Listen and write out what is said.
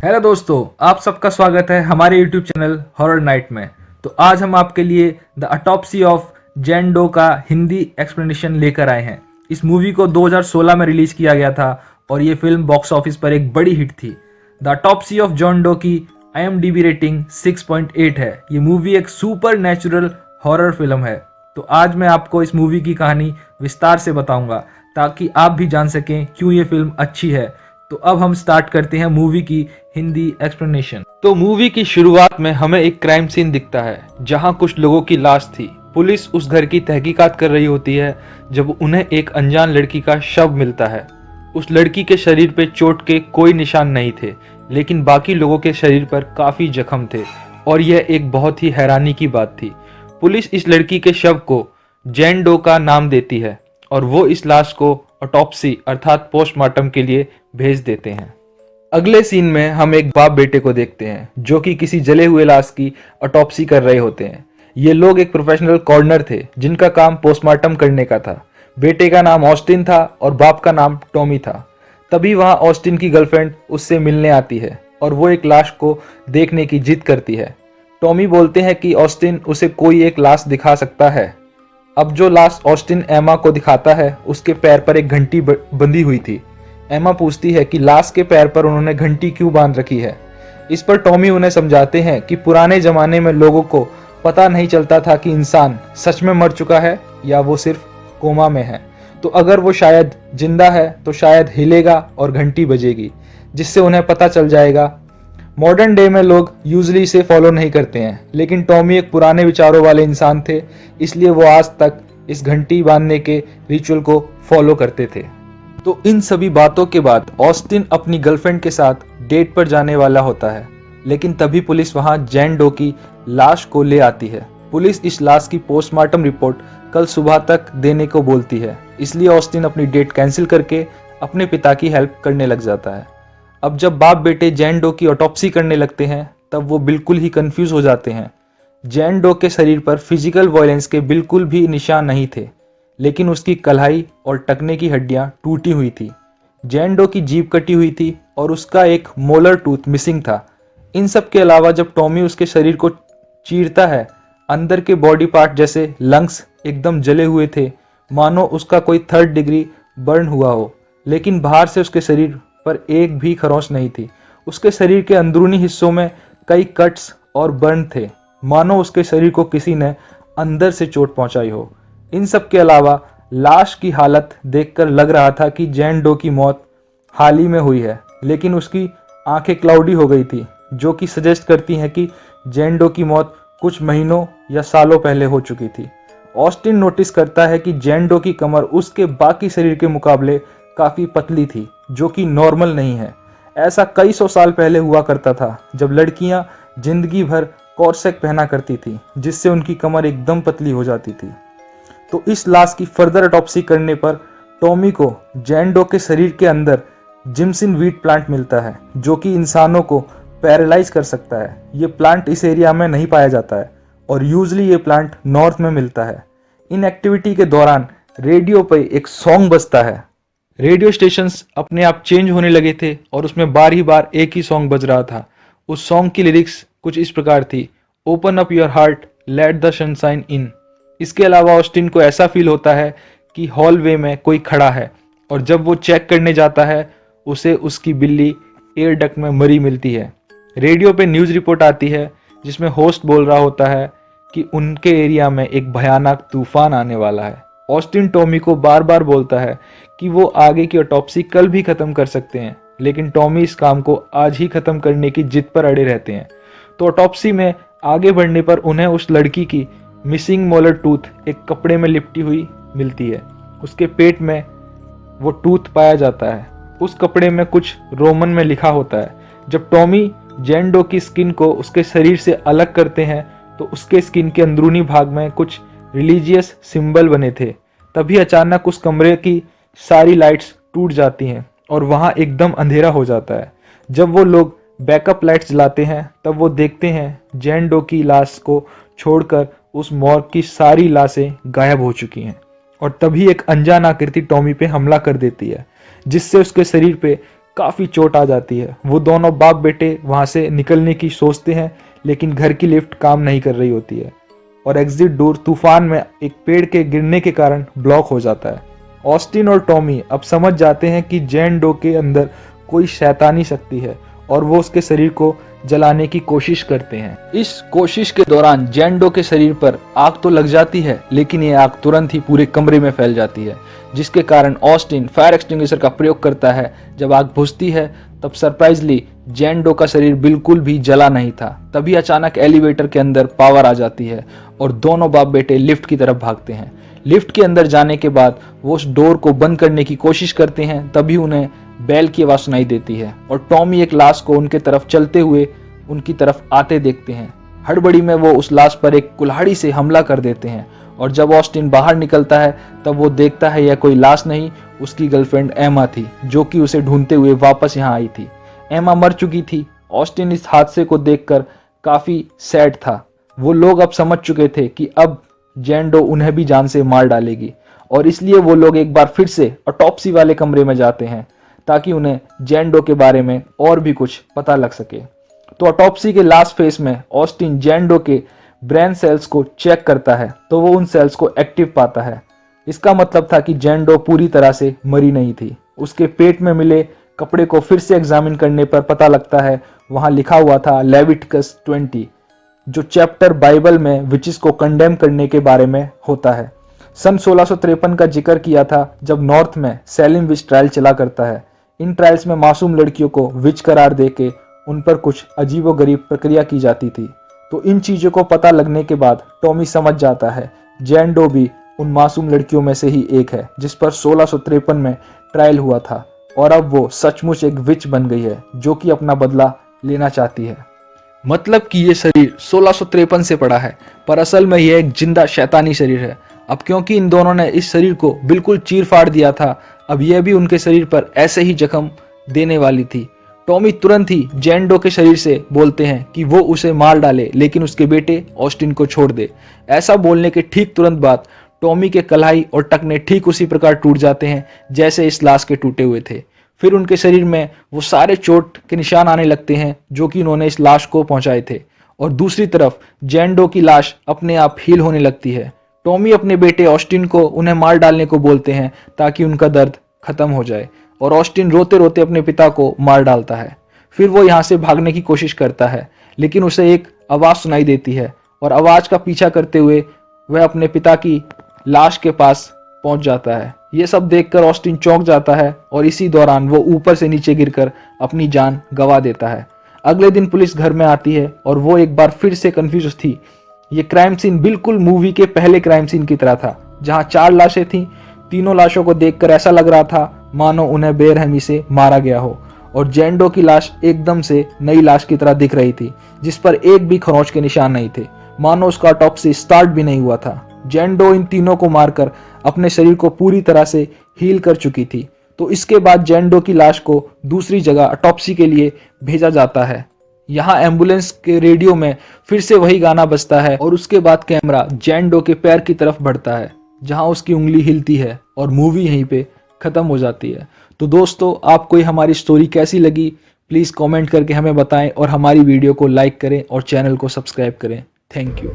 Hello दोस्तों, आप सबका स्वागत है हमारे यूट्यूब चैनल हॉरर नाइट में। तो आज हम आपके लिए the autopsy of Jane Doe का हिंदी एक्सप्लेनेशन लेकर आए हैं। इस मूवी को 2016 में रिलीज किया गया था और ये फिल्म बॉक्स ऑफिस पर एक बड़ी हिट थी। The autopsy of John Doe की IMDb रेटिंग 6.8 है। ये मूवी एक सुपर नेचुरल हॉरर फिल्म है। तो आज मैं आपको इस मूवी की कहानी विस्तार से बताऊंगा ताकि आप भी जान सकें क्यों ये फिल्म अच्छी है। तो अब हम स्टार्ट करते हैं मूवी की हिंदी एक्सप्लेनेशन। तो मूवी की शुरुआत में हमें एक क्राइम सीन दिखता है जहां कुछ लोगों की लाश थी। पुलिस उस घर की तहकीकात कर रही होती है जब उन्हें एक अनजान लड़की का शव मिलता है। उस लड़की के शरीर पे चोट के कोई निशान नहीं थे, लेकिन बाकी लोगों के शरीर पर काफी जख्म थे और यह एक बहुत ही हैरानी की बात थी। पुलिस इस लड़की के शव को जैन डो का नाम देती है और वो इस लाश को ऑटोप्सी अर्थात पोस्टमार्टम के लिए भेज देते हैं। अगले सीन में हम एक बाप बेटे को देखते हैं जो कि किसी जले हुए लाश की ऑटोप्सी कर रहे होते हैं। ये लोग एक प्रोफेशनल कॉर्नर थे जिनका काम पोस्टमार्टम करने का था। बेटे का नाम ऑस्टिन था और बाप का नाम टॉमी था। तभी वहां ऑस्टिन की गर्लफ्रेंड उससे मिलने आती है और वो एक लाश को देखने की जिद करती है। टॉमी बोलते हैं कि ऑस्टिन उसे कोई एक लाश दिखा सकता है। अब जो लाश ऑस्टिन एमा को दिखाता है उसके पैर पर एक घंटी बंधी हुई थी। एमा पूछती है कि लाश के पैर पर उन्होंने घंटी क्यों बांध रखी है। इस पर टॉमी उन्हें समझाते हैं कि पुराने जमाने में लोगों को पता नहीं चलता था कि इंसान सच में मर चुका है या वो सिर्फ कोमा में है। तो अगर वो शायद जिंदा है तो शायद हिलेगा और घंटी बजेगी जिससे उन्हें पता चल जाएगा। मॉडर्न डे में लोग यूजली इसे फॉलो नहीं करते हैं, लेकिन टॉमी एक पुराने विचारों वाले इंसान थे, इसलिए वो आज तक इस घंटी बांधने के रिचुअल को फॉलो करते थे। तो इन सभी बातों के बाद ऑस्टिन अपनी गर्लफ्रेंड के साथ डेट पर जाने वाला होता है, लेकिन तभी पुलिस वहां जैन डो की लाश को ले आती है। पुलिस इस लाश की पोस्टमार्टम रिपोर्ट कल सुबह तक देने को बोलती है, इसलिए ऑस्टिन अपनी डेट कैंसिल करके अपने पिता की हेल्प करने लग जाता है। अब जब बाप बेटे जैन डो की ऑटोप्सी करने लगते हैं तब वो बिल्कुल ही कंफ्यूज हो जाते हैं। जैन डो के शरीर पर फिजिकल वायलेंस के बिल्कुल भी निशान नहीं थे, लेकिन उसकी कलाई और टखने की हड्डियां टूटी हुई थी। जैन डो की जीभ कटी हुई थी और उसका एक मोलर टूथ मिसिंग था। इन सब के अलावा जब टॉमी उसके शरीर को चीरता है, अंदर के बॉडी पार्ट जैसे लंग्स एकदम जले हुए थे, मानो उसका कोई 3rd डिग्री बर्न हुआ हो। लेकिन बाहर से उसके शरीर पर एक भी खरोंच नहीं थी। उसके शरीर के अंदरूनी हिस्सों में कई कट्स और बर्न थे, मानो उसके शरीर को किसी ने अंदर से चोट पहुंचाई हो। इन सब के अलावा लाश की हालत देखकर लग रहा था कि जैन डो की मौत हाल ही में हुई है, लेकिन उसकी आंखें क्लाउडी हो गई थी, जो कि सजेस्ट करती हैं कि जैन डो की मौत कुछ महीनों या सालों पहले हो चुकी थी। ऑस्टिन नोटिस करता है कि जैन डो की कमर उसके बाकी शरीर के मुकाबले काफी पतली थी, जो कि नॉर्मल नहीं है। ऐसा कई सौ साल पहले हुआ करता था जब लड़कियां जिंदगी भर कॉर्सेट पहना करती थी, जिससे उनकी कमर एकदम पतली हो जाती थी। तो इस लाश की फर्दर ऑटोप्सी करने पर टॉमी को जैन डो के शरीर के अंदर जिम्सिन वीट प्लांट मिलता है, जो कि इंसानों को पैरालाइज कर सकता है। ये प्लांट इस एरिया में नहीं पाया जाता है और यूजली ये प्लांट नॉर्थ में मिलता है। इन एक्टिविटी के दौरान रेडियो पर एक सॉन्ग बजता है। रेडियो स्टेशंस अपने आप चेंज होने लगे थे और उसमें बार ही बार एक ही सॉन्ग बज रहा था। उस सॉन्ग की लिरिक्स कुछ इस प्रकार थी, open up your heart, let the sunshine इन। इसके अलावा ऑस्टिन को ऐसा फील होता है कि हॉलवे में कोई खड़ा है, और जब वो चेक करने जाता है उसे उसकी बिल्ली एयर डक्ट में मरी मिलती है। रेडियो पे न्यूज़ रिपोर्ट आती है जिसमें होस्ट बोल रहा होता है कि उनके एरिया में एक भयानक तूफान आने वाला है। ऑस्टिन टॉमी को बार बार बोलता है कि वो आगे की ऑटोप्सी कल भी खत्म कर सकते हैं, लेकिन टॉमी इस काम को आज ही खत्म करने की जिद पर अड़े रहते हैं। तो ऑटोप्सी में आगे बढ़ने पर उन्हें उस लड़की की मिसिंग मोलर टूथ एक कपड़े में लिपटी हुई मिलती है। उसके पेट में वो टूथ पाया जाता है। उस कपड़े में कुछ रोमन में लिखा होता है। जब टॉमी जैन डो की स्किन को उसके शरीर से अलग करते हैं तो उसके स्किन के अंदरूनी भाग में कुछ रिलीजियस सिंबल बने थे। तभी अचानक उस कमरे की सारी लाइट्स टूट जाती हैं और वहां एकदम अंधेरा हो जाता है। जब वो लोग बैकअप लाइट्स जलाते हैं तब वो देखते हैं जैन डो की लाश को छोड़कर उस मॉर्ग की सारी लाशें गायब हो चुकी हैं। और तभी एक अनजान आकृति टॉमी पे हमला कर देती है, जिससे उसके शरीर पे काफ़ी चोट आ जाती है। वो दोनों बाप बेटे वहाँ से निकलने की सोचते हैं, लेकिन घर की लिफ्ट काम नहीं कर रही होती है और एग्जिट डोर तूफान में एक पेड़ के गिरने के कारण ब्लॉक हो जाता है। ऑस्टिन और टॉमी अब समझ जाते हैं कि जैन डो के अंदर कोई शैतानी शक्ति है और वो उसके शरीर को जलाने की कोशिश करते हैं। इस कोशिश के दौरान जैन डो के शरीर पर आग तो लग जाती है, लेकिन ये आग तुरंत ही पूरे कमरे में फैल जाती है, जिसके कारण ऑस्टिन फायर एक्सटिंग्विशर का प्रयोग करता है। जब आग बुझती है तब सरप्राइजली जैन डो का शरीर बिल्कुल भी जला नहीं था। तभी अचानक एलिवेटर के अंदर पावर आ जाती है और दोनों बाप बेटे लिफ्ट की तरफ भागते हैं। लिफ्ट के अंदर जाने के बाद वो उस डोर को बंद करने की कोशिश करते हैं, तभी उन्हें बैल की आवाज सुनाई देती है और टॉमी एक लाश को उनके तरफ चलते हुए उनकी तरफ आते देखते हैं। हड़बड़ी में वो उस लाश पर एक कुल्हाड़ी से हमला कर देते हैं और जब ऑस्टिन बाहर निकलता है तब वो देखता है यह कोई लाश नहीं, उसकी गर्लफ्रेंड एमा थी, जो कि उसे ढूंढते हुए वापस यहाँ आई थी। एमा मर चुकी थी। ऑस्टिन इस हादसे को देखकर काफी सैड था। वो लोग अब समझ चुके थे कि अब जैन डो उन्हें भी जान से मार डालेगी और इसलिए वो लोग एक बार फिर से ऑटोप्सी वाले कमरे में जाते हैं ताकि उन्हें जैन डो के बारे में और भी कुछ पता लग सके। तो ऑटोप्सी के लास्ट फेज में ऑस्टिन जैन डो के ब्रेन सेल्स को चेक करता है तो वो उन सेल्स को एक्टिव पाता है। इसका मतलब था कि जैन डो पूरी तरह से मरी नहीं थी। उसके पेट में मिले कपड़े को फिर से एग्जामिन करने पर पता लगता है वहां लिखा हुआ था लेविटिकस 20, जो चैप्टर बाइबल में विचेस को कंडेम करने के बारे में होता है। सन 1653 का जिक्र किया था जब नॉर्थ में सैलिम विच ट्रायल चला करता है। इन ट्रायल्स में मासूम लड़कियों को विच करार देके उन पर कुछ अजीबोगरीब प्रक्रिया की जाती थी। तो इन चीजों को पता लगने के बाद टॉमी समझ जाता है जैन डो भी उन मासूम लड़कियों में से ही एक है जिस पर 1653 में ट्रायल हुआ था और अब वो सचमुच एक विच बन गई है जो कि अपना बदला लेना चाहती है। मतलब कि ये शरीर 1653 से पड़ा है, पर असल में यह एक जिंदा शैतानी शरीर है। अब क्योंकि इन दोनों ने इस शरीर को बिल्कुल चीर फाड़ दिया था, अब यह भी उनके शरीर पर ऐसे ही जख्म देने वाली थी। टॉमी तुरंत ही जैन डो के शरीर से बोलते हैं कि वो उसे मार डाले, लेकिन उसके बेटे ऑस्टिन को छोड़ दे। ऐसा बोलने के ठीक तुरंत बाद टॉमी के कलाई और टखने ठीक उसी प्रकार टूट जाते हैं जैसे इस लाश के टूटे हुए थे। फिर उनके शरीर में वो सारे चोट के निशान आने लगते हैं जो कि उन्होंने इस लाश को पहुंचाए थे और दूसरी तरफ जैन डो की लाश अपने आप हील होने लगती है। टॉमी अपने बेटे ऑस्टिन को उन्हें मार डालने को बोलते हैं ताकि उनका दर्द खत्म हो जाए और ऑस्टिन रोते रोते अपने पिता को मार डालता है। फिर वो यहाँ से भागने की कोशिश करता है, लेकिन उसे एक आवाज सुनाई देती है और आवाज का पीछा करते हुए वह अपने पिता की लाश के पास पहुंच जाता है। ये सब देखकर ऑस्टिन चौंक जाता है और इसी दौरान वो ऊपर से नीचे गिरकर अपनी जान गंवा देता है। अगले दिन पुलिस घर में आती है और वो एक बार फिर से कंफ्यूज थी। ये क्राइम सीन बिल्कुल मूवी के पहले क्राइम सीन की तरह था, जहां 4 लाशें थीं। तीनों लाशों को देखकर ऐसा लग रहा था मानो उन्हें बेरहमी से मारा गया हो और जैन डो की लाश एकदम से नई लाश की तरह दिख रही थी, जिस पर एक भी खरोंच के निशान नहीं थे, मानो उसका ऑटोप्सी स्टार्ट भी नहीं हुआ था। जैन डो इन तीनों को मारकर अपने शरीर को पूरी तरह से हील कर चुकी थी। तो इसके बाद जैन डो की लाश को दूसरी जगह ऑटोप्सी के लिए भेजा जाता है। यहाँ एम्बुलेंस के रेडियो में फिर से वही गाना बजता है और उसके बाद कैमरा जैन डो के पैर की तरफ बढ़ता है जहाँ उसकी उंगली हिलती है और मूवी यहीं पे खत्म हो जाती है। तो दोस्तों, आपको ये हमारी स्टोरी कैसी लगी प्लीज़ कमेंट करके हमें बताएं और हमारी वीडियो को लाइक करें और चैनल को सब्सक्राइब करें। Thank you.